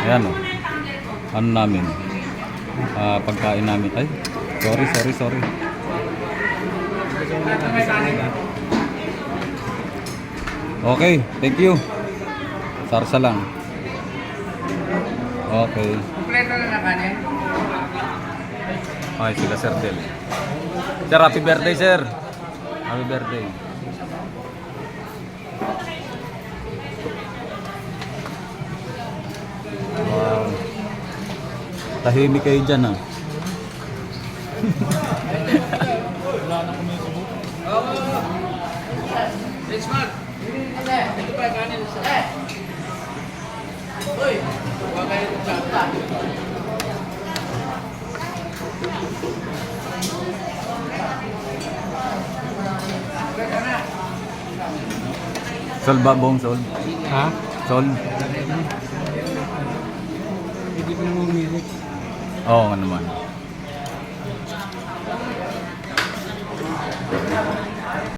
Ayan o. Ano namin? Pagkain namin. Ay, sorry. Okay, thank you. Sarsa lang. Okay. Kompleto na na kanin. Okay, sila Sir Del. Sir, happy birthday, sir. Happy birthday. Wow. Tahimik kayo dyan, ah. Wala na kumikabo. Let's mark. Ito pa kanin. Uy, huwag kayo sa Sol ba, Bong? Sol? Ha? Sol? Hindi ko na mamili. Oo nga naman.